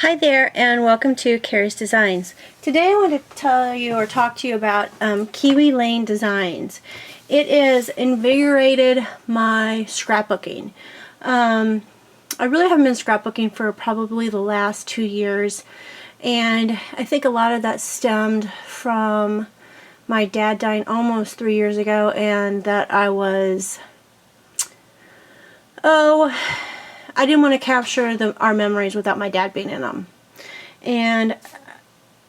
Hi there, and welcome to Kerry's Designs. Today I want to tell you or talk to you about Kiwi Lane Designs. It has invigorated my scrapbooking. I really haven't been scrapbooking for probably the last 2 years, and I think a lot of that stemmed from my dad dying almost 3 years ago, and that I didn't want to capture our memories without my dad being in them. And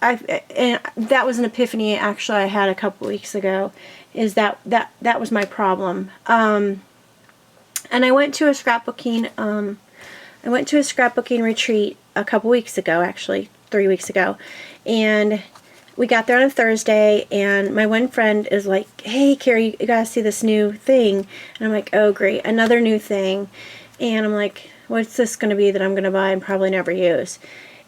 that was an epiphany actually I had a couple weeks ago, is that was my problem. And I went to a scrapbooking retreat a couple weeks ago, actually 3 weeks ago, and we got there on a Thursday, and my one friend is like, "Hey Kerry, you gotta see this new thing." And I'm like, "Oh great, another new thing." And I'm like, "What's this going to be that I'm going to buy and probably never use?"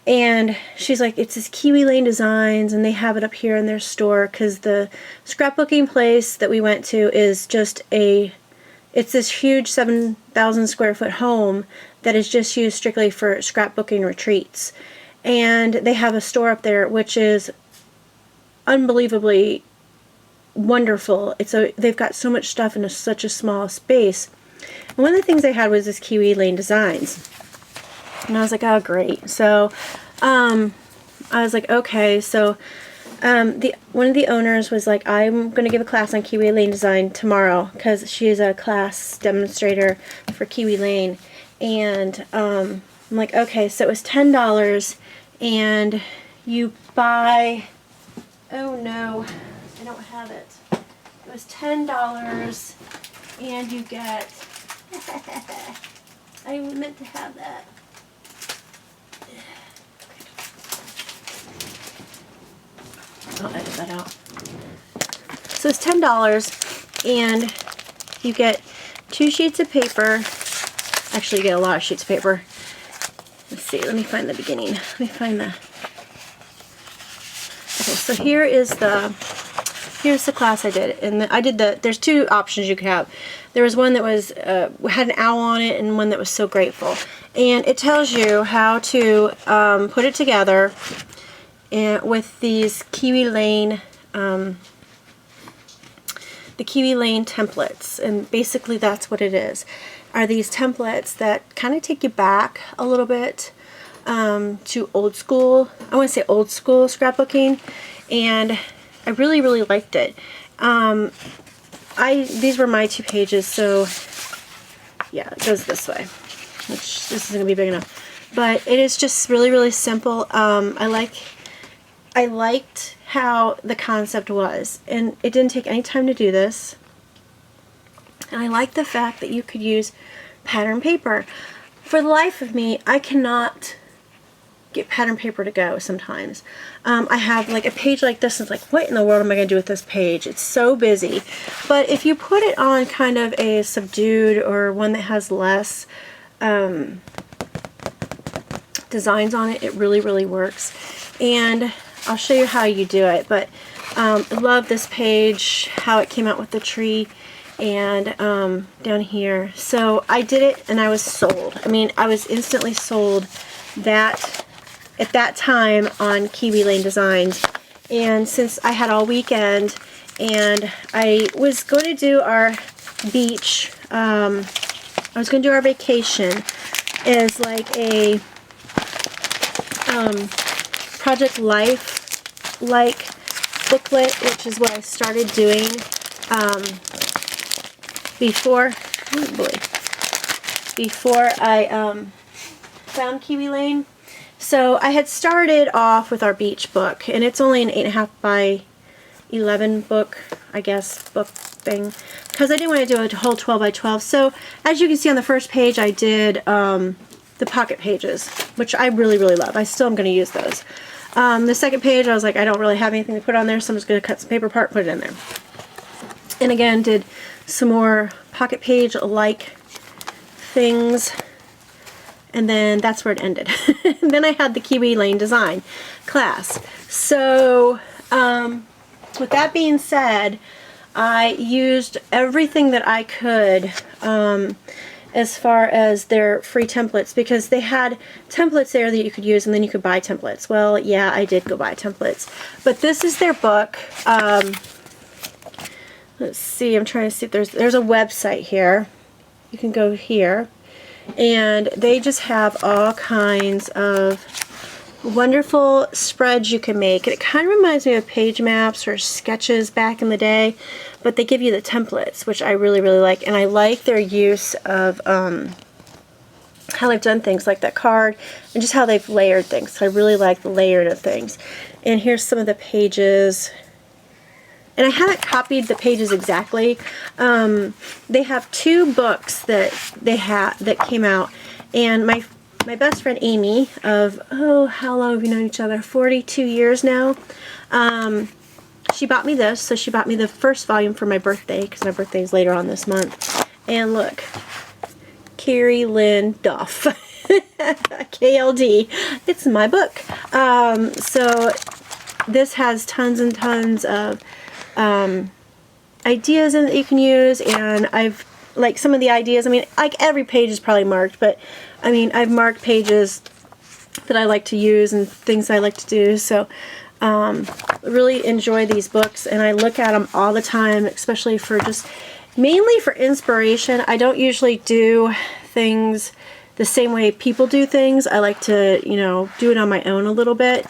And she's like, "It's this Kiwi Lane Designs, and they have it up here in their store," because the scrapbooking place that we went to is it's this huge 7,000 square foot home that is just used strictly for scrapbooking retreats. And they have a store up there which is unbelievably wonderful. They've got so much stuff in such a small space. And one of the things they had was this Kiwi Lane Designs. And I was like, "Oh, great." So I was like, okay. So one of the owners was like, "I'm going to give a class on Kiwi Lane Design tomorrow," because she is a class demonstrator for Kiwi Lane. And I'm like, okay. So it was $10, and you buy... Oh no, I don't have it. It was $10, and you get... I meant to have that. I'll edit that out. So it's $10, and you get 2 sheets of paper. Actually, you get a lot of sheets of paper. Let's see, let me find the beginning. Let me find the... Okay, so here's the class I did, and there's 2 options you could have. There was one that had an owl on it, and one that was so grateful. And it tells you how to put it together with these Kiwi Lane, the Kiwi Lane templates. And basically that's what it is. Are these templates that kind of take you back a little bit to old school. I want to say old school scrapbooking, and I really, really liked it. These were my 2 pages, so yeah, it goes this way, which this isn't going to be big enough. But it is just really, really simple. I liked how the concept was, and it didn't take any time to do this. And I like the fact that you could use pattern paper. For the life of me, I cannot get pattern paper to go sometimes. I have like a page like this, and it's like, what in the world am I going to do with this page? It's so busy. But if you put it on kind of a subdued, or one that has less designs on it, it really, really works. And I'll show you how you do it. But I love this page, how it came out with the tree, and down here. So I did it, and I was sold. I mean, I was instantly sold at that time on Kiwi Lane Designs. And since I had all weekend, and I was going to do our beach, I was going to do our vacation as like a Project Life like booklet, which is what I started doing before I found Kiwi Lane. So I had started off with our beach book, and it's only an 8.5 by 11 book, I guess, book thing, because I didn't want to do a whole 12 by 12. So as you can see on the first page, I did the pocket pages, which I really, really love. I still am going to use those. The second page, I was like, I don't really have anything to put on there, so I'm just going to cut some paper apart and put it in there. And again, did some more pocket page like things. And then that's where it ended. And then I had the Kiwi Lane Design class. So with that being said, I used everything that I could as far as their free templates, because they had templates there that you could use and then you could buy templates. Well, yeah, I did go buy templates. But this is their book. Let's see, I'm trying to see if there's a website here. You can go here. And they just have all kinds of wonderful spreads you can make. It kind of reminds me of page maps or sketches back in the day, but they give you the templates, which I really, really like. And I like their use of how they've done things like that card and just how they've layered things. So I really like the layered of things. And here's some of the pages. And I haven't copied the pages exactly. They have 2 books that that came out, and my best friend Amy of, oh, how long have we known each other? 42 years now. She bought me this, so she bought me the first volume for my birthday, because my birthday is later on this month. And look, Kerry Lynn Duff, KLD. It's my book. So this has tons and tons of ideas in that you can use, and I've like some of the ideas, I mean, like every page is probably marked, but I mean, I've marked pages that I like to use and things I like to do. So really enjoy these books, and I look at them all the time, especially for just mainly for inspiration. I don't usually do things the same way people do things. I like to, you know, do it on my own a little bit.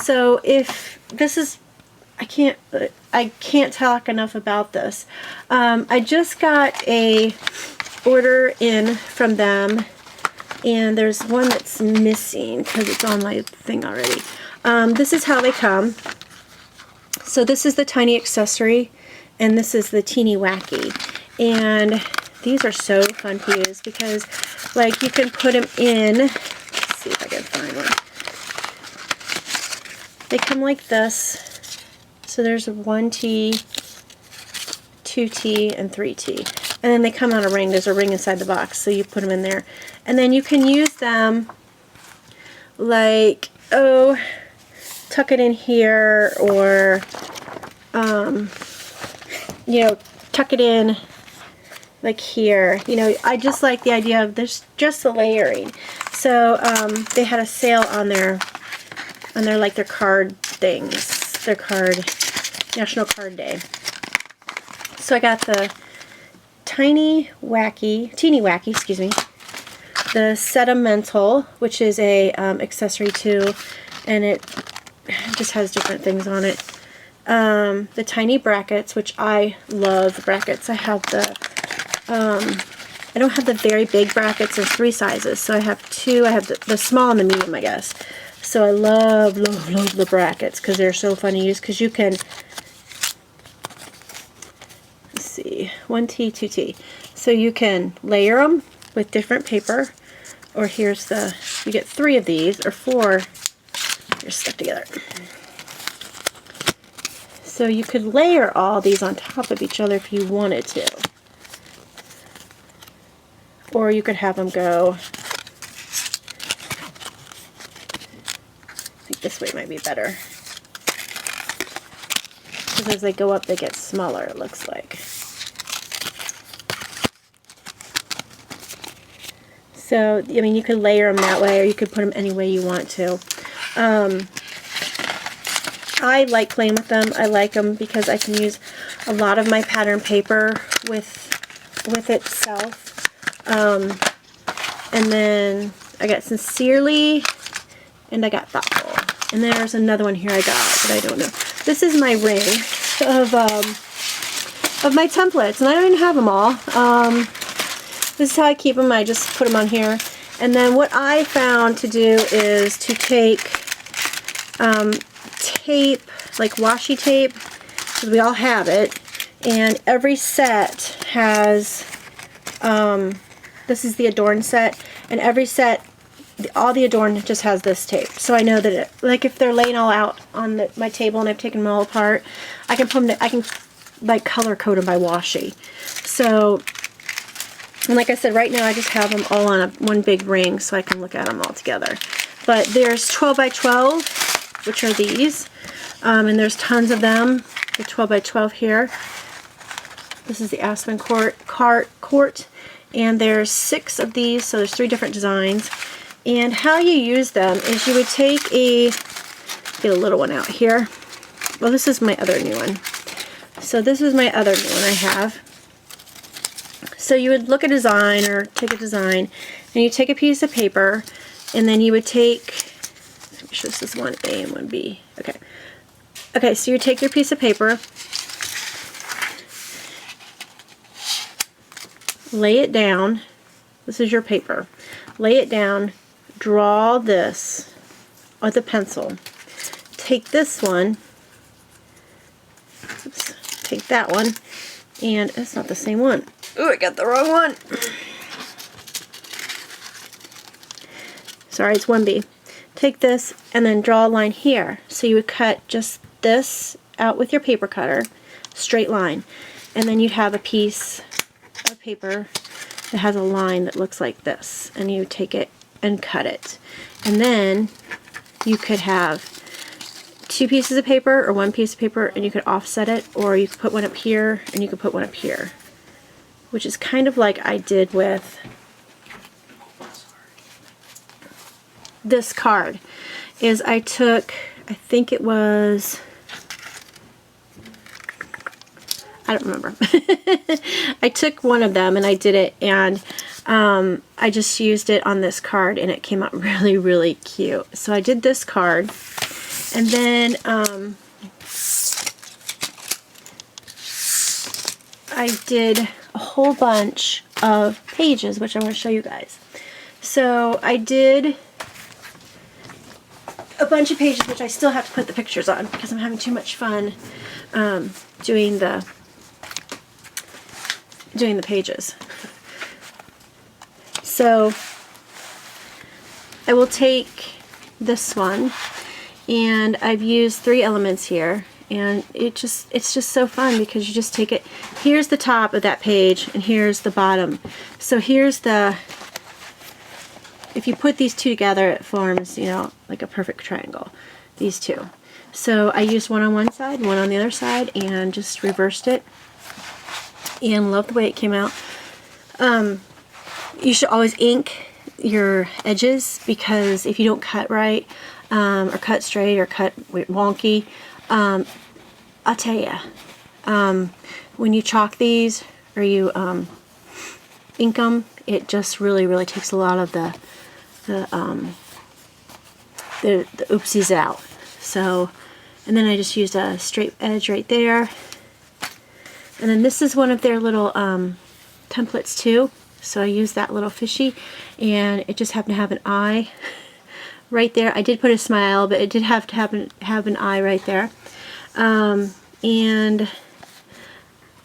So if this is, I can't talk enough about this. I just got a order in from them, and there's one that's missing because it's on my thing already. This is how they come. So this is the tiny accessory, and this is the teeny wacky. And these are so fun to use because, like, you can put them in. Let's see if I can find one. They come like this. So there's 1T, 2T, and 3T. And then they come on a ring. There's a ring inside the box, so you put them in there. And then you can use them like, oh, tuck it in here, or, you know, tuck it in like here. You know, I just like the idea of this, just the layering. So they had a sale on their like their card things, their card, National Card Day. So I got the teeny wacky, excuse me, the sentimental, which is a accessory too, and it just has different things on it. The tiny brackets, which I love brackets. I have the I don't have the very big brackets. There's 3 sizes, so I have 2. I have the small and the medium, I guess. So I love the brackets because they're so fun to use, because you can, let's see, 1T, 2T. So you can layer them with different paper, or here's the, you get 3 of these, or 4, they're stuck together. So you could layer all these on top of each other if you wanted to. Or you could have them go, I think this way might be better. Because as they go up, they get smaller, it looks like. So, I mean, you could layer them that way, or you could put them any way you want to. I like playing with them. I like them because I can use a lot of my pattern paper with itself. And then I got Sincerely, and I got Thoughtful. And there's another one here I got, but I don't know. This is my ring of my templates, and I don't even have them all. This is how I keep them. I just put them on here. And then what I found to do is to take tape, like washi tape, because we all have it, and every set has, this is the Adorn set, and every set, all the Adorn just has this tape. So I know that it, like if they're laying all out on my table and I've taken them all apart, I can put them, I can like color code them by washi. So, and like I said, right now I just have them all on one big ring so I can look at them all together. But there's 12 by 12, which are these, and there's tons of them. The 12 by 12 here. This is the Aspen Court, and there's 6 of these, so there's 3 different designs. And how you use them is you would take get a little one out here. Well, this is my other new one. So this is my other new one I have. So you would look at a design or take a design, and you take a piece of paper, and then you would take, make sure this is 1A and 1B. Okay. Okay, so you take your piece of paper, lay it down. This is your paper. Lay it down, draw this with a pencil. Take this one, oops, take that one, and it's not the same one. Oh, I got the wrong one. Sorry, it's 1B. Take this and then draw a line here. So you would cut just this out with your paper cutter, straight line, and then you'd have a piece of paper that has a line that looks like this, and you take it and cut it. And then you could have 2 pieces of paper or 1 piece of paper, and you could offset it, or you could put one up here and you could put one up here, which is kind of like I did with this card. Is I took, I think it was, I don't remember. I took one of them and I did it, and I just used it on this card, and it came out really, really cute. So I did this card, and then I did a whole bunch of pages, which I want to show you guys. So I did a bunch of pages, which I still have to put the pictures on because I'm having too much fun doing the pages. So I will take this one, and I've used 3 elements here, and it's just so fun because you just take it. Here's the top of that page, and here's the bottom. So here's if you put these 2 together, it forms, you know, like a perfect triangle, these 2. So I used one on one side, one on the other side, and just reversed it, and love the way it came out. You should always ink your edges, because if you don't cut right, or cut straight, or cut wonky, I'll tell you, when you chalk these or you ink them, it just really, really takes a lot of the oopsies out. So, and then I just used a straight edge right there. And then this is one of their little templates too. So I used that little fishy, and it just happened to have an eye right there. I did put a smile, but it did have to have an eye right there. And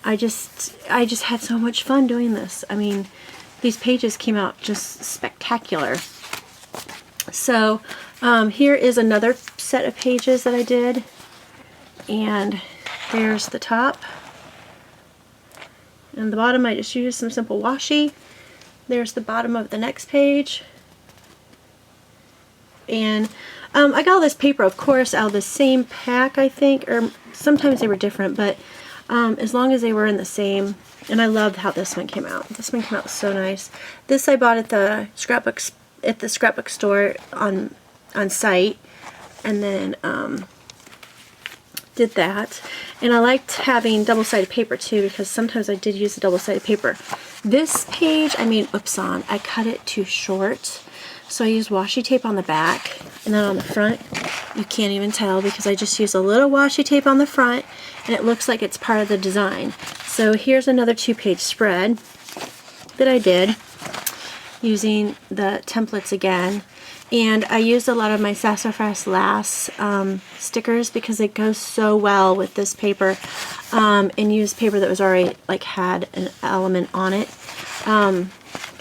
I just had so much fun doing this. I mean, these pages came out just spectacular. So here is another set of pages that I did, and there's the top, and the bottom I just used some simple washi. There's the bottom of the next page, and I got all this paper, of course, out of the same pack, I think, or sometimes they were different, but as long as they were in the same. And I loved how this one came out. This one came out so nice. This I bought at the scrapbook store on site, and then did that. And I liked having double-sided paper too, because sometimes I did use the double-sided paper. This page I made oops on. I cut it too short, so I used washi tape on the back, and then on the front you can't even tell because I just used a little washi tape on the front, and it looks like it's part of the design. So here's another 2-page spread that I did using the templates again. And I used a lot of my Sassafras Lass stickers because it goes so well with this paper, and used paper that was already had an element on it.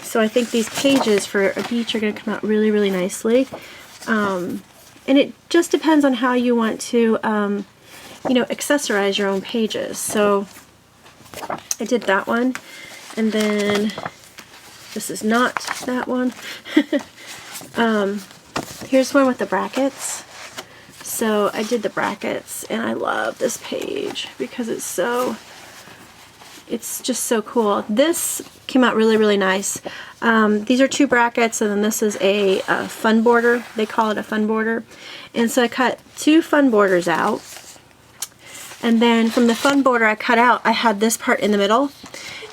So I think these pages for a beach are going to come out really, really nicely. And it just depends on how you want to accessorize your own pages. So I did that one, and then this is not that one. Here's one with the brackets. So I did the brackets, and I love this page because it's it's just so cool. This came out really, really nice. These are 2 brackets, and then this is a fun border. They call it a fun border. And so I cut 2 fun borders out. And then from the fun border I cut out, I had this part in the middle.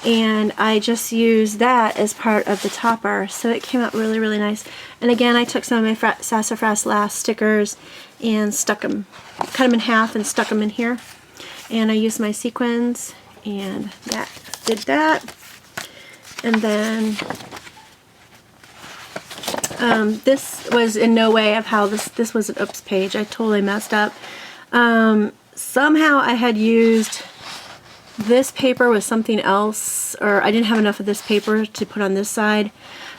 And I just used that as part of the topper. So it came out really, really nice. And again, I took some of my Sassafras Last stickers and stuck them, cut them in half and stuck them in here. And I used my sequins, and that did that. And then this was in no way of how this was an oops page. I totally messed up. Somehow I had used this paper with something else, or I didn't have enough of this paper to put on this side.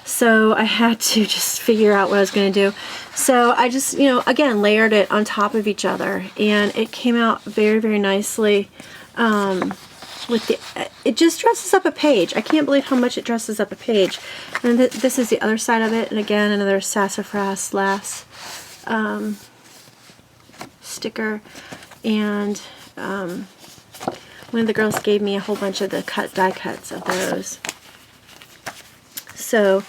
So I had to just figure out what I was going to do. So I just, you know, again, layered it on top of each other, and it came out very, very nicely. With the, it just dresses up a page. I can't believe how much it dresses up a page. And this is the other side of it, and again, another Sassafras Last sticker. And one of the girls gave me a whole bunch of the die cuts of those. So,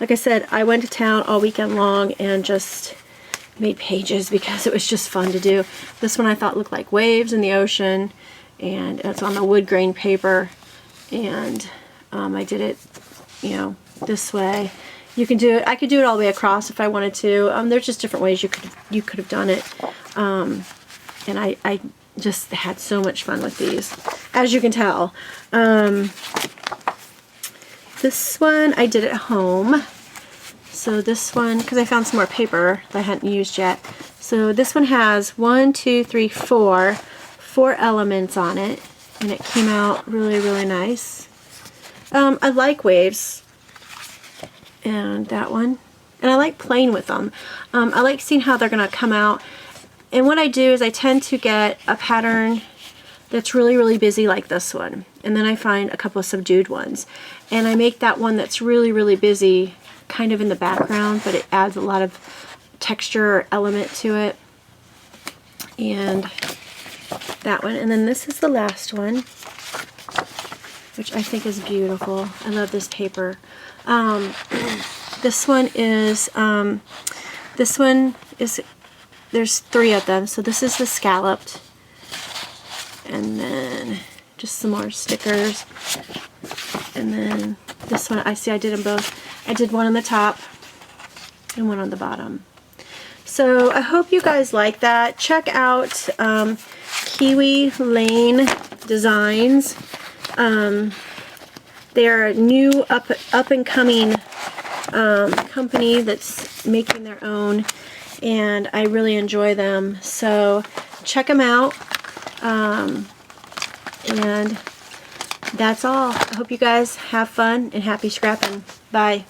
like I said, I went to town all weekend long and just made pages because it was just fun to do. This one I thought looked like waves in the ocean, and it's on the wood grain paper, and I did it, you know, this way. You can do it. I could do it all the way across if I wanted to. There's just different ways you could have done it, and I just had so much fun with these, as you can tell. This one I did at home. So this one, because I found some more paper that I hadn't used yet. So this one has 4 elements on it, and it came out really, really nice. I like waves, and that one, and I like playing with them. I like seeing how they're going to come out. And what I do is I tend to get a pattern that's really, really busy like this one, and then I find a couple of subdued ones, and I make that one that's really, really busy kind of in the background, but it adds a lot of texture or element to it. And that one, and then this is the last one, which I think is beautiful. I love this paper. This one is there's 3 of them. So this is the scalloped, and then just some more stickers, and then this one, I did them both. I did one on the top and one on the bottom. So I hope you guys like that. Check out Kiwi Lane Designs. They're a new up and coming company that's making their own, and I really enjoy them. So check them out. And that's all. I hope you guys have fun and happy scrapping. Bye.